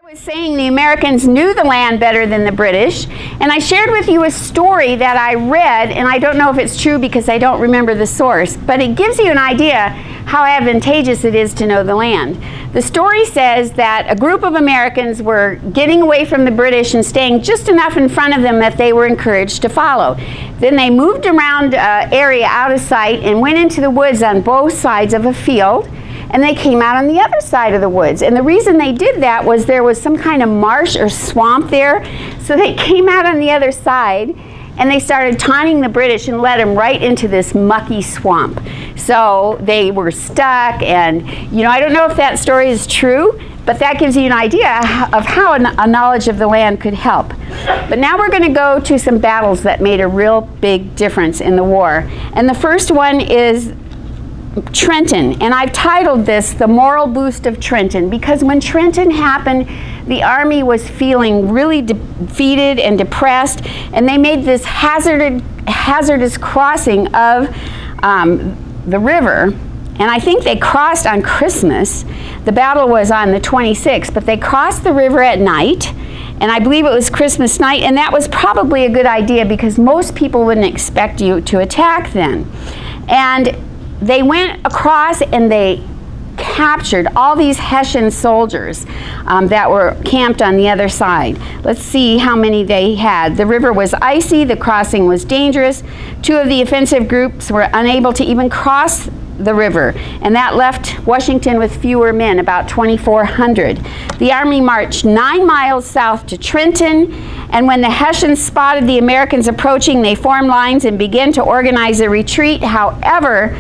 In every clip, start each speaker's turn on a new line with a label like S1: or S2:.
S1: Was saying the Americans knew the land better than the British, and I shared with you a story that I read, and I don't know if it's true because I don't remember the source, but it gives you an idea how advantageous it is to know the land. The story says that a group of Americans were getting away from the British and staying just enough in front of them that they were encouraged to follow. Then they moved around an area out of sight and went into the woods on both sides of a field. And they came out on the other side of the woods. And the reason they did that was there was some kind of marsh or swamp there. So they came out on the other side and they started taunting the British and led them right into this mucky swamp. So they were stuck, and I don't know if that story is true, but that gives you an idea of how a knowledge of the land could help. But now we're going to go to some battles that made a real big difference in the war. And the first one is Trenton, and I've titled this The Moral Boost of Trenton, because when Trenton happened, the army was feeling really defeated and depressed, and they made this hazardous crossing of the river, and I think they crossed on Christmas. The battle was on the 26th, but they crossed the river at night, and I believe it was Christmas night, and that was probably a good idea because most people wouldn't expect you to attack then. And they went across and they captured all these Hessian soldiers that were camped on the other side. Let's see how many they had. The river was icy, the crossing was dangerous. Two of the offensive groups were unable to even cross the river, and that left Washington with fewer men, about 2,400. The army marched 9 miles south to Trenton, and when the Hessians spotted the Americans approaching, they formed lines and began to organize a retreat. However,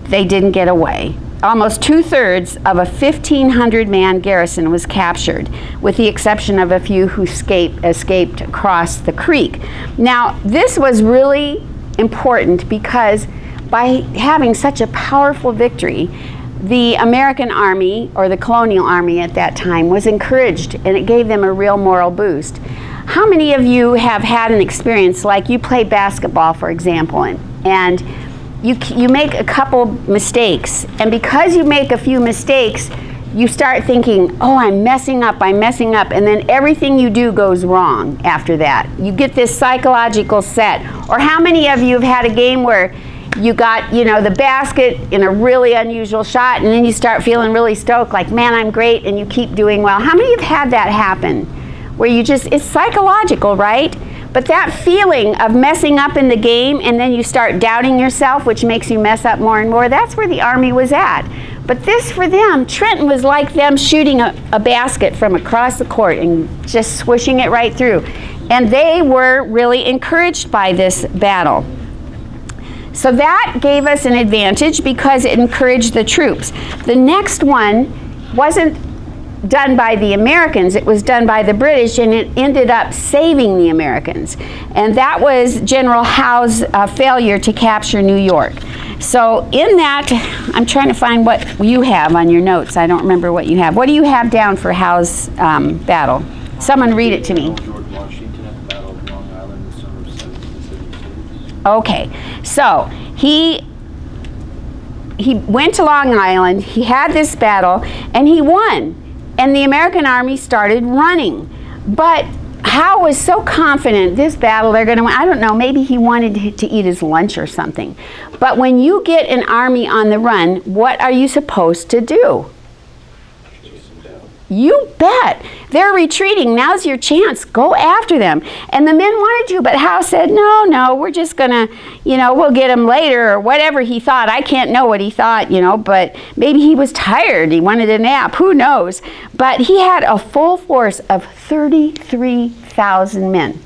S1: they didn't get away. Almost 2/3 of a 1,500-man garrison was captured, with the exception of a few who escaped across the creek. Now, this was really important because by having such a powerful victory, the American army, or the colonial army at that time, was encouraged, and it gave them a real moral boost. How many of you have had an experience like you play basketball, for example, and you make a couple mistakes, and because you make a few mistakes, you start thinking, oh, I'm messing up, and then everything you do goes wrong after that. You get this psychological set. Or how many of you have had a game where you got, the basket in a really unusual shot, and then you start feeling really stoked, like, man, I'm great, and you keep doing well. How many have had that happen? Where it's psychological, right? But that feeling of messing up in the game, and then you start doubting yourself, which makes you mess up more and more, that's where the army was at. But this, for them, Trenton was like them shooting a basket from across the court and just swishing it right through. And they were really encouraged by this battle. So that gave us an advantage because it encouraged the troops. The next one wasn't done by the Americans, it was done by the British, and it ended up saving the Americans. And that was General Howe's failure to capture New York. So in that, I'm trying to find what you have on your notes. I don't remember what you have. What do you have down for Howe's battle? Someone read it to me.
S2: George Washington at the Battle of Long Island in the summer of 1772.
S1: Okay, so he went to Long Island, he had this battle, and he won. And the American army started running. But Howe was so confident this battle they're going to win. I don't know, maybe he wanted to eat his lunch or something. But when you get an army on the run, what are you supposed to do? You bet. They're retreating. Now's your chance. Go after them. And the men wanted to, but Howe said, no, we're just going to, we'll get them later, or whatever he thought. I can't know what he thought, but maybe he was tired. He wanted a nap. Who knows? But he had a full force of 33,000 men.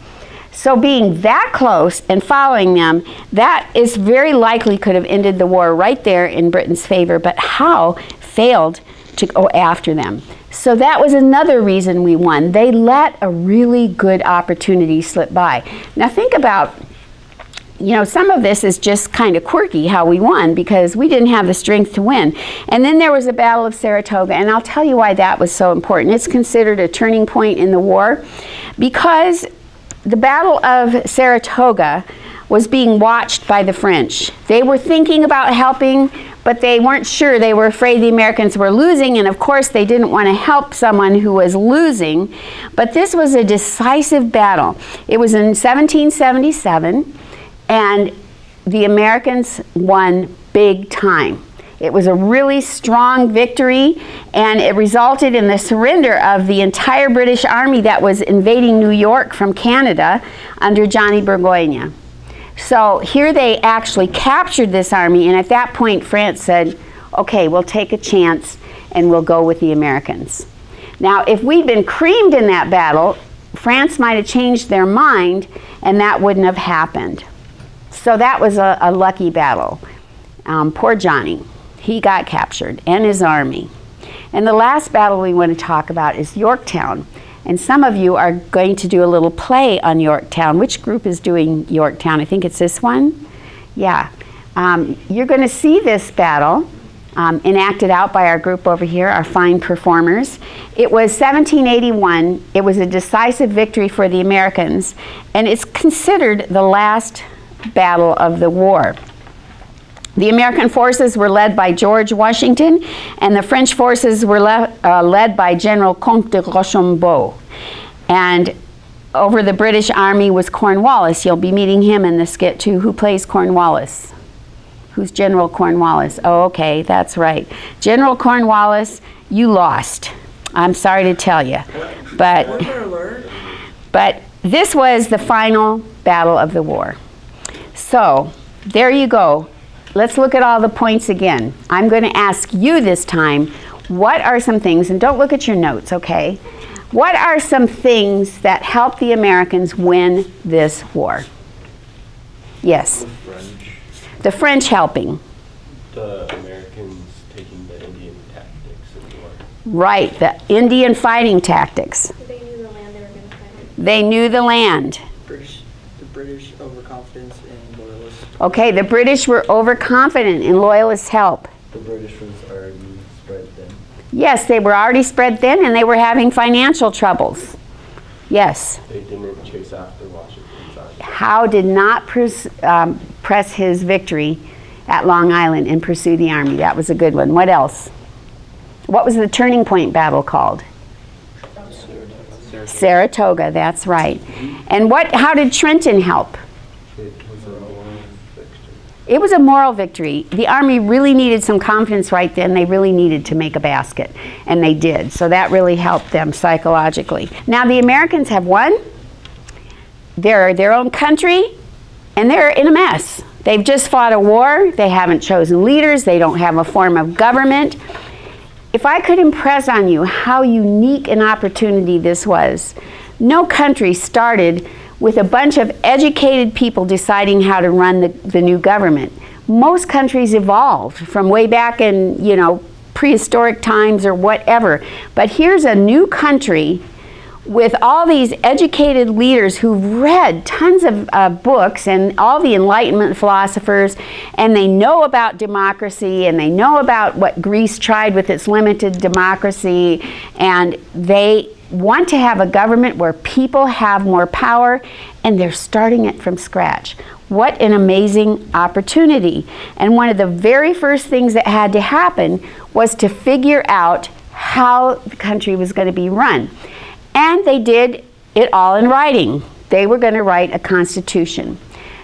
S1: So being that close and following them, that is very likely could have ended the war right there in Britain's favor, but Howe failed to go after them. So that was another reason we won. They let a really good opportunity slip by. Now think about, some of this is just kind of quirky how we won because we didn't have the strength to win. And then there was the Battle of Saratoga, and I'll tell you why that was so important. It's considered a turning point in the war because the Battle of Saratoga was being watched by the French. They were thinking about helping, but they weren't sure. They were afraid the Americans were losing, and of course they didn't want to help someone who was losing. But this was a decisive battle. It was in 1777, and the Americans won big time. It was a really strong victory, and it resulted in the surrender of the entire British Army that was invading New York from Canada under Johnny Burgoyne. So here they actually captured this army, and at that point France said, okay, we'll take a chance and we'll go with the Americans. Now, if we'd been creamed in that battle, France might have changed their mind, and that wouldn't have happened. So that was a lucky battle. Poor Johnny. He got captured, and his army. And the last battle we want to talk about is Yorktown. And some of you are going to do a little play on Yorktown. Which group is doing Yorktown? I think it's this one. Yeah. You're going to see this battle enacted out by our group over here, our fine performers. It was 1781. It was a decisive victory for the Americans, and it's considered the last battle of the war. The American forces were led by George Washington, and the French forces were led by General Comte de Rochambeau. And over the British Army was Cornwallis. You'll be meeting him in the skit too. Who plays Cornwallis? Who's General Cornwallis? Oh, okay, that's right. General Cornwallis, you lost. I'm sorry to tell you. But this was the final battle of the war. So, there you go. Let's look at all the points again. I'm going to ask you this time, what are some things, and don't look at your notes, okay? What are some things that helped the Americans win this war? Yes?
S2: The French.
S1: The French helping.
S3: The Americans taking the Indian tactics of war.
S1: Right, the Indian fighting tactics.
S4: They knew the land they were going to fight.
S1: They knew the land.
S5: The British overconfidence in loyalists.
S1: Okay, the British were overconfident in loyalists' help.
S3: The British was already spread thin.
S1: Yes, they were already spread thin, and they were having financial troubles. Yes.
S3: They didn't chase after Washington's army.
S1: Howe did not press his victory at Long Island and pursue the army. That was a good one. What else? What was the turning point battle called? Saratoga, that's right. And how did Trenton help? It was a moral victory. The army really needed some confidence right then. They really needed to make a basket, and they did. So that really helped them psychologically. Now the Americans have won. They're their own country, and they're in a mess. They've just fought a war. They haven't chosen leaders. They don't have a form of government. If I could impress on you how unique an opportunity this was, no country started with a bunch of educated people deciding how to run the new government. Most countries evolved from way back in, prehistoric times or whatever. But here's a new country with all these educated leaders who've read tons of books and all the Enlightenment philosophers, and they know about democracy, and they know about what Greece tried with its limited democracy, and they want to have a government where people have more power, and they're starting it from scratch. What an amazing opportunity. And one of the very first things that had to happen was to figure out how the country was going to be run. And they did it all in writing. They were going to write a constitution.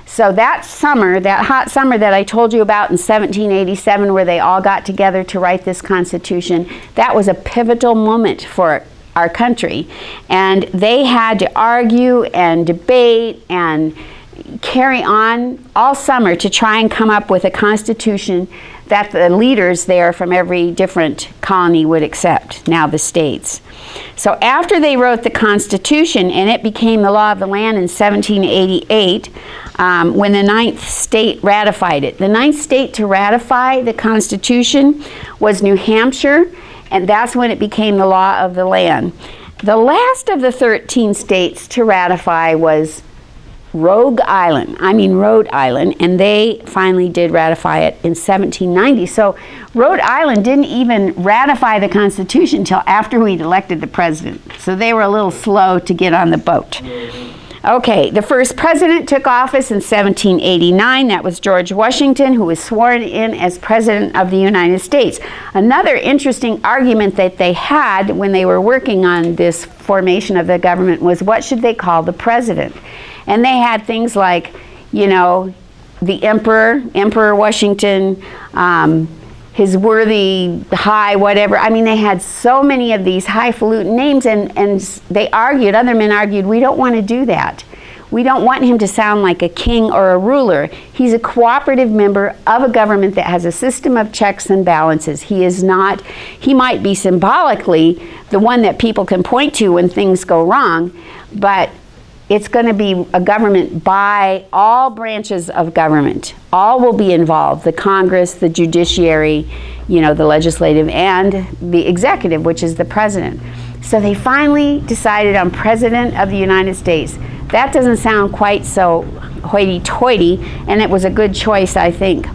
S1: So that summer, that hot summer that I told you about in 1787, where they all got together to write this constitution, that was a pivotal moment for our country. And they had to argue and debate and carry on all summer to try and come up with a constitution that the leaders there from every different colony would accept, now the states. So after they wrote the Constitution, and it became the law of the land in 1788, when the ninth state ratified it. The ninth state to ratify the Constitution was New Hampshire, and that's when it became the law of the land. The last of the 13 states to ratify was Rhode Island, and they finally did ratify it in 1790. So Rhode Island didn't even ratify the Constitution until after we'd elected the president. So they were a little slow to get on the boat. Okay, the first president took office in 1789. That was George Washington, who was sworn in as President of the United States. Another interesting argument that they had when they were working on this formation of the government was, what should they call the president? And they had things like, you know, the Emperor Washington, his worthy high whatever. I mean, they had so many of these highfalutin names, and they argued, other men argued, we don't want to do that. We don't want him to sound like a king or a ruler. He's a cooperative member of a government that has a system of checks and balances. He is not, he might be symbolically the one that people can point to when things go wrong, but it's going to be a government by all branches of government. All will be involved, the Congress, the judiciary, you know, the legislative, and the executive, which is the president. So they finally decided on President of the United States. That doesn't sound quite so hoity-toity, and it was a good choice, I think.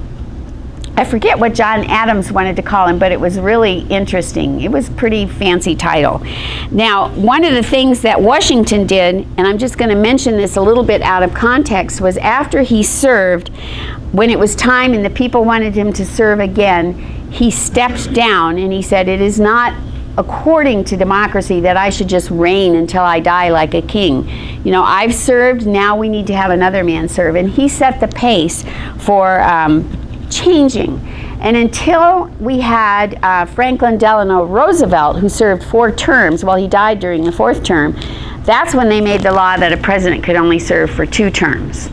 S1: I forget what John Adams wanted to call him, but it was really interesting. It was a pretty fancy title. Now, one of the things that Washington did, and I'm just going to mention this a little bit out of context, was after he served, when it was time and the people wanted him to serve again, he stepped down and he said, it is not according to democracy that I should just reign until I die like a king. You know, I've served, now we need to have another man serve. And he set the pace for changing. And until we had Franklin Delano Roosevelt, who served 4 terms, well, he died during the 4th term, that's when they made the law that a president could only serve for 2 terms,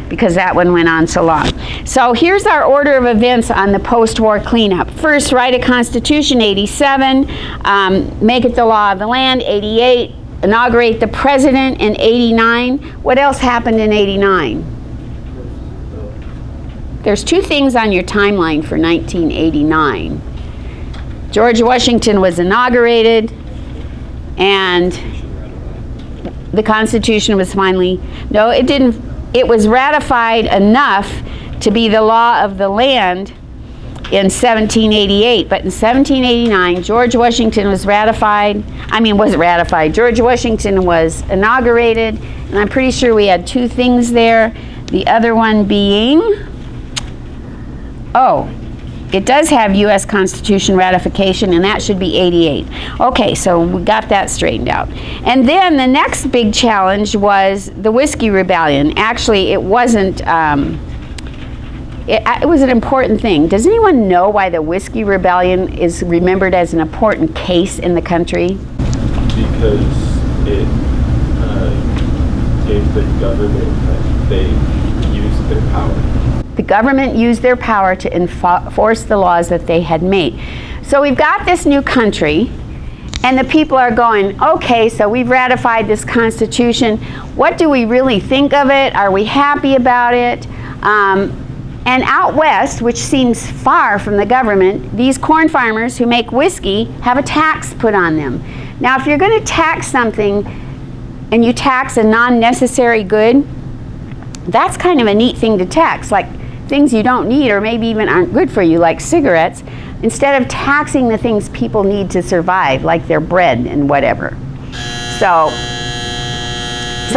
S1: because that one went on so long. So here's our order of events on the post-war cleanup. First, write a constitution, 87, make it the law of the land, 88, inaugurate the president in 89. What else happened in 89? There's 2 things on your timeline for 1989. George Washington was inaugurated, and the Constitution was finally, no, it didn't, it was ratified enough to be the law of the land in 1788, but in 1789, George Washington was George Washington was inaugurated, and I'm pretty sure we had 2 things there. The other one being, oh, it does have U.S. Constitution ratification, and that should be 88. Okay, so we got that straightened out. And then the next big challenge was the Whiskey Rebellion. Actually, it wasn't, it was an important thing. Does anyone know why the Whiskey Rebellion is remembered as an important case in the country?
S3: Because it gave the government that they used their power.
S1: The government used their power to enforce the laws that they had made. So we've got this new country, and the people are going, okay, so we've ratified this Constitution. What do we really think of it? Are we happy about it? And out west, which seems far from the government, these corn farmers who make whiskey have a tax put on them. Now, if you're going to tax something and you tax a non-necessary good, that's kind of a neat thing to tax, like things you don't need or maybe even aren't good for you, like cigarettes, instead of taxing the things people need to survive, like their bread and whatever. So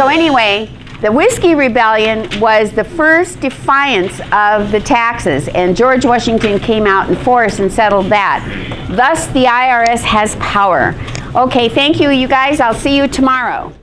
S1: anyway, the Whiskey Rebellion was the first defiance of the taxes, and George Washington came out in force and settled that. Thus, the IRS has power. Okay, thank you, you guys. I'll see you tomorrow.